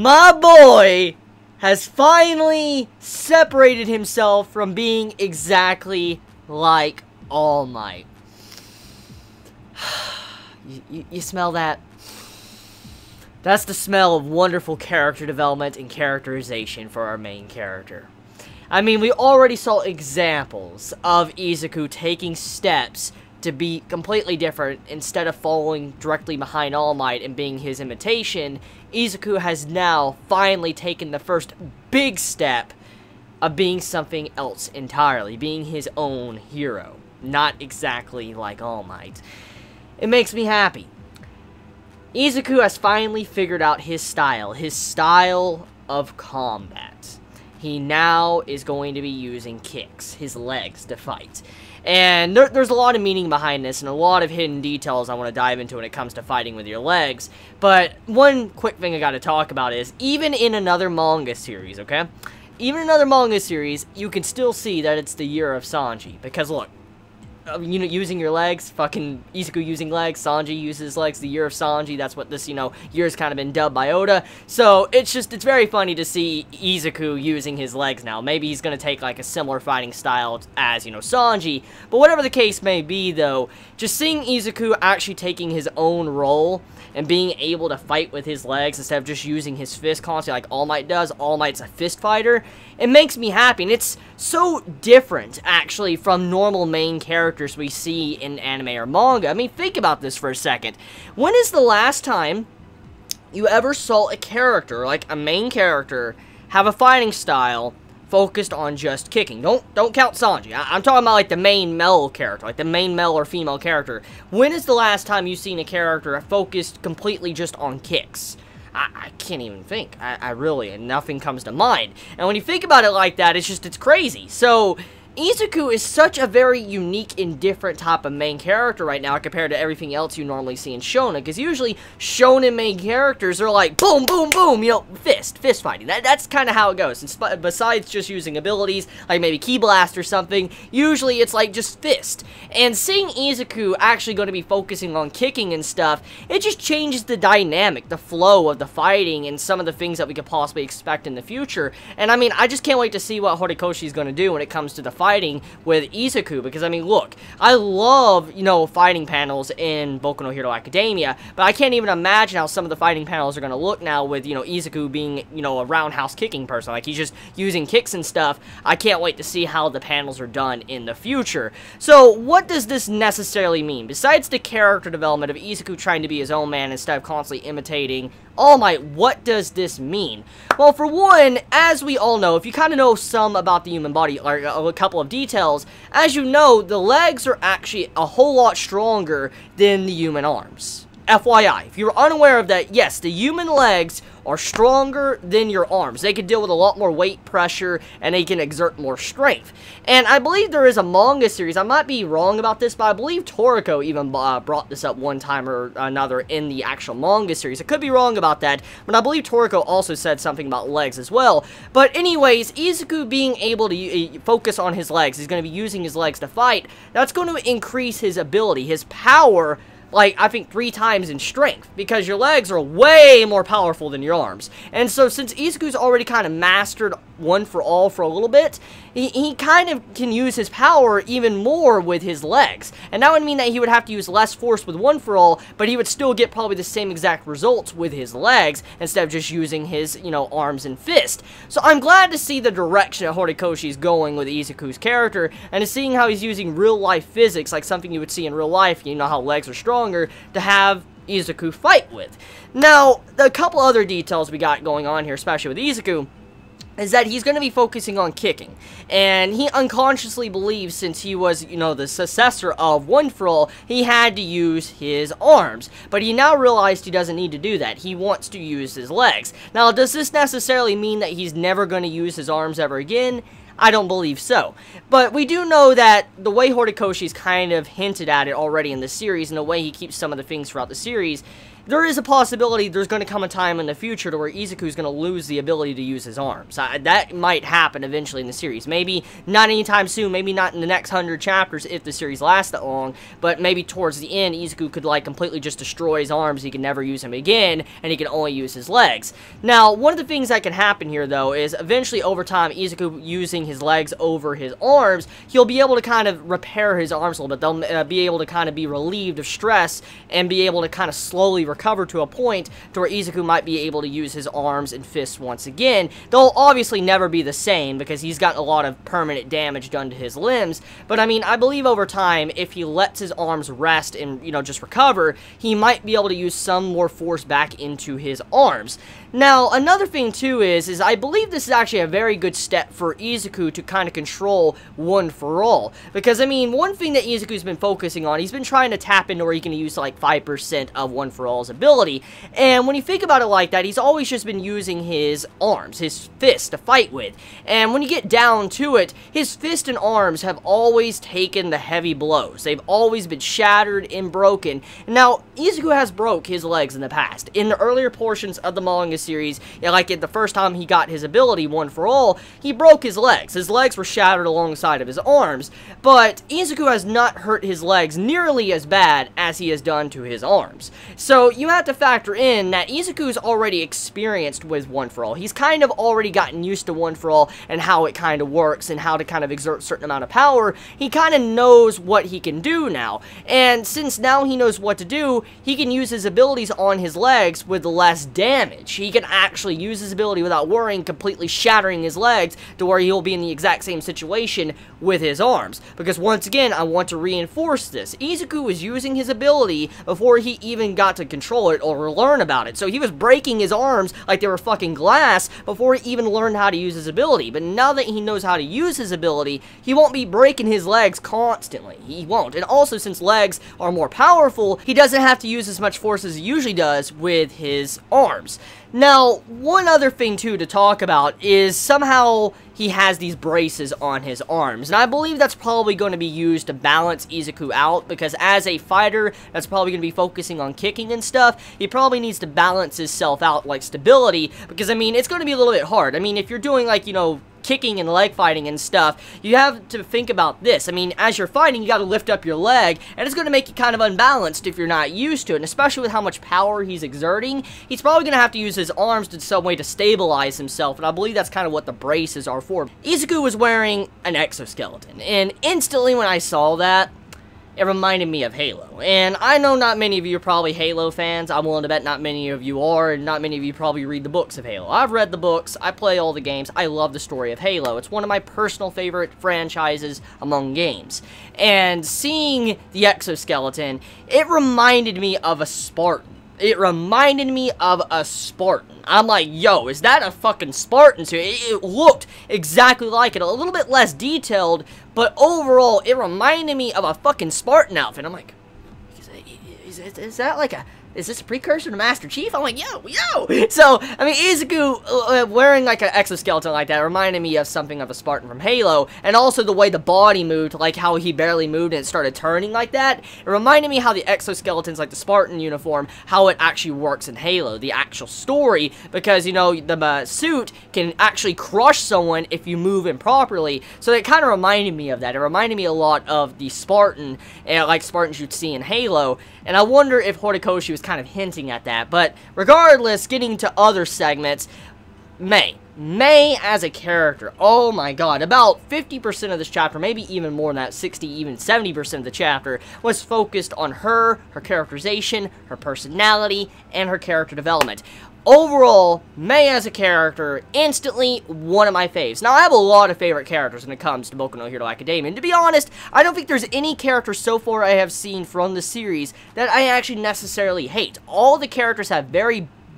my boy has finally separated himself from being exactly like All Might. You smell that? That's the smell of wonderful character development and characterization for our main character. I mean, we already saw examples of Izuku taking steps to be completely different. Instead of following directly behind All Might and being his imitation, Izuku has now finally taken the first big step of being something else entirely, being his own hero. Not exactly like All Might. It makes me happy. Izuku has finally figured out his style of combat. He now is going to be using kicks, his legs, to fight. And there's a lot of meaning behind this and a lot of hidden details I want to dive into when it comes to fighting with your legs. But one quick thing I got to talk about is, even in another manga series, okay? Even in another manga series, you can still see that it's the year of Sanji. Because look, you know, using your legs, fucking Izuku using legs, Sanji uses legs, the year of Sanji, that's what this, you know, year's kind of been dubbed by Oda. So, it's very funny to see Izuku using his legs now. Maybe he's gonna take, like, a similar fighting style as, you know, Sanji. But whatever the case may be, though, just seeing Izuku actually taking his own role and being able to fight with his legs instead of just using his fist constantly like All Might does. All Might's a fist fighter. It makes me happy, and it's so different, actually, from normal main characters we see in anime or manga. I mean, think about this for a second. When is the last time you ever saw a character, like a main character, have a fighting style focused on just kicking? Don't count Sanji. I'm talking about, like, the main male character, like the main male or female character. When is the last time you've seen a character focused completely just on kicks? I can't even think. I really, and nothing comes to mind. And when you think about it like that, it's crazy. So, Izuku is such a very unique and different type of main character right now compared to everything else you normally see in shonen, because usually shonen main characters are like boom, boom, boom, you know, fist fighting. That's kind of how it goes. And besides just using abilities like maybe Ki Blast or something, usually it's like just fist. And seeing Izuku actually going to be focusing on kicking and stuff, it just changes the dynamic, the flow of the fighting, and some of the things that we could possibly expect in the future. And I mean, I just can't wait to see what Horikoshi is going to do when it comes to the fighting with Izuku, because I mean, look, I love, you know, fighting panels in Boku no Hero Academia, but I can't even imagine how some of the fighting panels are going to look now with, you know, Izuku being, you know, a roundhouse kicking person, like he's just using kicks and stuff. I can't wait to see how the panels are done in the future. So, what does this necessarily mean? Besides the character development of Izuku trying to be his own man instead of constantly imitating All Might, what does this mean? Well, for one, as we all know, if you kind of know some about the human body, or a couple of details, as you know, the legs are actually a whole lot stronger than the human arms. FYI, if you're unaware of that, yes, the human legs are stronger than your arms. They can deal with a lot more weight pressure, and they can exert more strength. And I believe there is a manga series, I might be wrong about this, but I believe Toriko even brought this up one time or another in the actual manga series. I could be wrong about that, but I believe Toriko also said something about legs as well. But anyways, Izuku being able to focus on his legs, he's going to be using his legs to fight, that's going to increase his ability, his power, like, I think 3 times in strength, because your legs are way more powerful than your arms. And so, since Izuku's already kind of mastered One for All for a little bit, he kind of can use his power even more with his legs. And that would mean that he would have to use less force with One for All, but he would still get probably the same exact results with his legs, instead of just using his, you know, arms and fist. So, I'm glad to see the direction that Horikoshi's going with Izuku's character, and seeing how he's using real-life physics, like something you would see in real life, you know how legs are strong, to have Izuku fight with. Now, a couple other details we got going on here, especially with Izuku, is that he's going to be focusing on kicking. And he unconsciously believes, since he was, you know, the successor of One for All, he had to use his arms. But he now realized he doesn't need to do that. He wants to use his legs. Now, does this necessarily mean that he's never going to use his arms ever again? I don't believe so. But we do know that the way Horikoshi's kind of hinted at it already in the series, and the way he keeps some of the things throughout the series, there is a possibility there's going to come a time in the future to where Izuku's going to lose the ability to use his arms. That might happen eventually in the series. Maybe not anytime soon, maybe not in the next 100 chapters if the series lasts that long, but maybe towards the end, Izuku could, like, completely just destroy his arms. He can never use them again, and he can only use his legs. Now, one of the things that can happen here, though, is eventually over time, Izuku using his legs over his arms, he'll be able to kind of repair his arms a little bit. They'll be able to kind of be relieved of stress and be able to kind of slowly recover to a point to where Izuku might be able to use his arms and fists once again. They'll obviously never be the same because he's got a lot of permanent damage done to his limbs, but I mean, I believe over time, if he lets his arms rest and, you know, just recover, he might be able to use some more force back into his arms. Now, another thing too is I believe this is actually a very good step for Izuku to kind of control One For All, because I mean, one thing that Izuku's been focusing on, he's been trying to tap into where he can use like 5% of One For All's ability, and when you think about it like that, he's always just been using his arms, his fists to fight with, and when you get down to it, his fist and arms have always taken the heavy blows. They've always been shattered and broken. Now, Izuku has broke his legs in the past. In the earlier portions of the manga series, like in the first time he got his ability, One For All, he broke his legs. His legs were shattered alongside of his arms, but Izuku has not hurt his legs nearly as bad as he has done to his arms. So you have to factor in that Izuku's already experienced with One For All. He's kind of already gotten used to One For All and how it kind of works and how to kind of exert a certain amount of power. He kind of knows what he can do now, and since now he knows what to do, he can use his abilities on his legs with less damage. He can actually use his ability without worrying completely shattering his legs to where he'll be in the exact same situation with his arms. Because once again, I want to reinforce this. Izuku was using his ability before he even got to control it or learn about it. So he was breaking his arms like they were fucking glass before he even learned how to use his ability. But now that he knows how to use his ability, he won't be breaking his legs constantly. He won't. And also, since legs are more powerful, he doesn't have to use as much force as he usually does with his arms. Now, one other thing too to talk about is somehow he has these braces on his arms, and I believe that's probably going to be used to balance Izuku out, because as a fighter that's probably going to be focusing on kicking and stuff, he probably needs to balance himself out, like stability, because I mean, it's going to be a little bit hard. I mean, if you're doing, like, you know, kicking and leg fighting and stuff, you have to think about this. I mean, as you're fighting, you got to lift up your leg, and it's going to make you kind of unbalanced if you're not used to it, and especially with how much power he's exerting, he's probably going to have to use his arms in some way to stabilize himself, and I believe that's kind of what the braces are for. Izuku was wearing an exoskeleton, and instantly when I saw that, it reminded me of Halo. And I know not many of you are probably Halo fans. I'm willing to bet not many of you are, and not many of you probably read the books of Halo. I've read the books, I play all the games, I love the story of Halo. It's one of my personal favorite franchises among games. And seeing the exoskeleton, it reminded me of a Spartan. It reminded me of a Spartan. I'm like, yo, is that a fucking Spartan suit? It looked exactly like it. A little bit less detailed, but overall, it reminded me of a fucking Spartan outfit. I'm like, is that like a... Is this a precursor to Master Chief? I'm like, yo! So, I mean, Izuku wearing like an exoskeleton like that reminded me of something of a Spartan from Halo, and also the way the body moved, like how he barely moved and it started turning like that. It reminded me how the exoskeletons, like the Spartan uniform, how it actually works in Halo, the actual story, because, you know, the suit can actually crush someone if you move improperly, so it kind of reminded me of that. It reminded me a lot of the Spartan, like Spartans you'd see in Halo, and I wonder if Horikoshi was kind of hinting at that. But regardless, getting to other segments, Mei as a character, oh my god, about 50% of this chapter, maybe even more than that, 60, even 70% of the chapter, was focused on her characterization, her personality, and her character development. Overall, Mei as a character, instantly one of my faves. Now, I have a lot of favorite characters when it comes to Boku no Hero Academia, and to be honest, I don't think there's any character so far I have seen from the series that I actually necessarily hate. All the characters have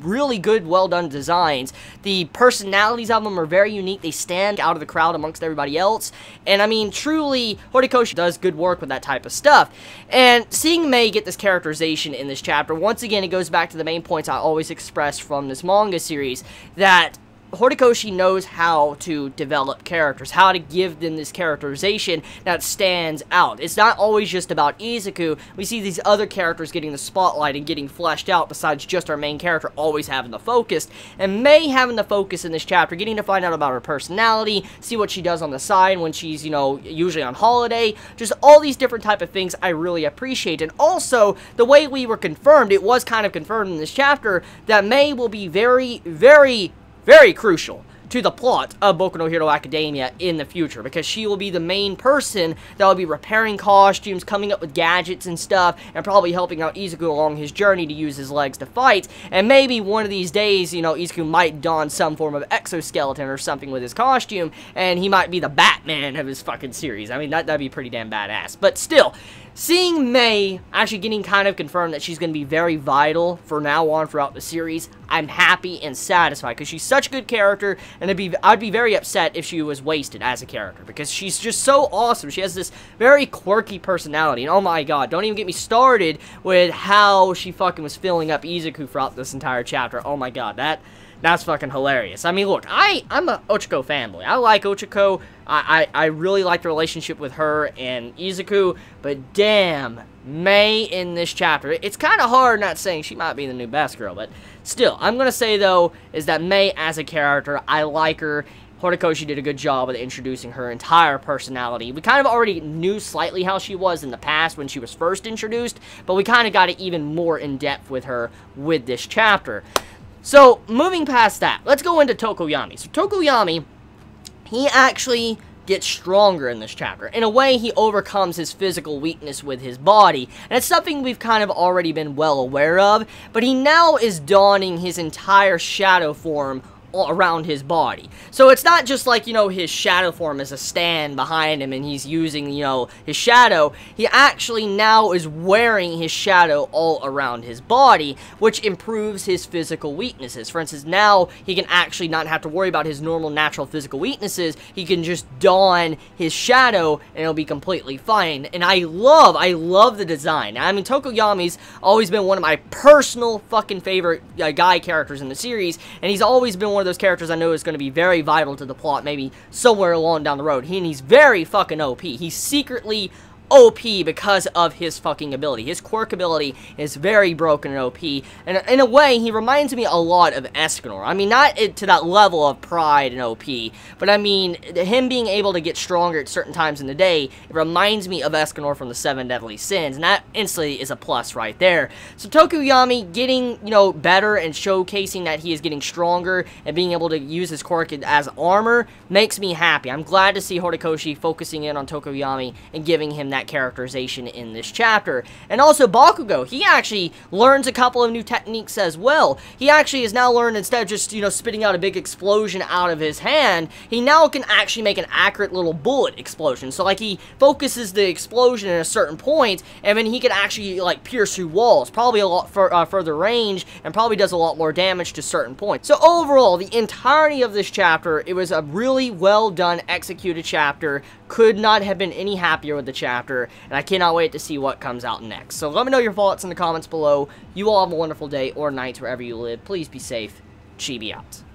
really good, well-done designs. The personalities of them are very unique. They stand out of the crowd amongst everybody else. And, I mean, truly, Horikoshi does good work with that type of stuff. And seeing Mei get this characterization in this chapter, once again, it goes back to the main points I always express from this manga series, that Horikoshi knows how to develop characters, how to give them this characterization that stands out. It's not always just about Izuku. We see these other characters getting the spotlight and getting fleshed out besides just our main character always having the focus. And Mei having the focus in this chapter, getting to find out about her personality, see what she does on the side when she's, you know, usually on holiday, just all these different type of things I really appreciate. And also, the way we were confirmed, it was kind of confirmed in this chapter, that Mei will be very, very, very crucial to the plot of Boku no Hero Academia in the future, because she will be the main person that will be repairing costumes, coming up with gadgets and stuff, and probably helping out Izuku along his journey to use his legs to fight. And maybe one of these days, you know, Izuku might don some form of exoskeleton or something with his costume, and he might be the Batman of his fucking series. I mean, that'd be pretty damn badass. But still, seeing Mei actually getting kind of confirmed that she's going to be very vital for now on throughout the series, I'm happy and satisfied, because she's such a good character, and I'd be very upset if she was wasted as a character, because she's just so awesome. She has this very quirky personality, and oh my god, don't even get me started with how she fucking was filling up Izuku throughout this entire chapter. Oh my god, that's fucking hilarious. I mean, look, I'm a Ochako fanboy. I like Ochako. I really like the relationship with her and Izuku, but damn, Mei in this chapter. It's kind of hard not saying she might be the new best girl, but still, I'm going to say, though, is that Mei as a character, I like her. Horikoshi did a good job of introducing her entire personality. We kind of already knew slightly how she was in the past when she was first introduced, but we kind of got it even more in depth with her with this chapter. So, moving past that, let's go into Tokoyami. So, Tokoyami, he actually gets stronger in this chapter. In a way, he overcomes his physical weakness with his body, and it's something we've kind of already been well aware of, but he now is donning his entire shadow form around his body. So it's not just like, you know, his shadow form is a stand behind him and he's using, you know, his shadow. He actually now is wearing his shadow all around his body, which improves his physical weaknesses. For instance, now he can actually not have to worry about his normal natural physical weaknesses. He can just don his shadow and it'll be completely fine. And I love the design. I mean, Tokoyami's always been one of my personal fucking favorite guy characters in the series, and he's always been one of those characters I know is going to be very vital to the plot, maybe somewhere along down the road. He's very fucking OP. He's secretly OP because of his fucking ability. His quirk ability is very broken and OP, and in a way, he reminds me a lot of Escanor. I mean, not to that level of pride and OP, but I mean, him being able to get stronger at certain times in the day, it reminds me of Escanor from the Seven Deadly Sins, and that instantly is a plus right there. So Tokoyami getting, you know, better and showcasing that he is getting stronger and being able to use his quirk as armor makes me happy. I'm glad to see Horikoshi focusing in on Tokoyami and giving him that characterization in this chapter. And also Bakugo, he actually learns a couple of new techniques as well. He actually has now learned, instead of just, you know, spitting out a big explosion out of his hand, he now can actually make an accurate little bullet explosion. So like he focuses the explosion at a certain point, and then he can actually like pierce through walls, probably a lot further range, and probably does a lot more damage to certain points. So overall, the entirety of this chapter, it was a really well done, executed chapter. Could not have been any happier with the chapter, and I cannot wait to see what comes out next. So let me know your thoughts in the comments below. You all have a wonderful day or night wherever you live. Please be safe. Chibi out.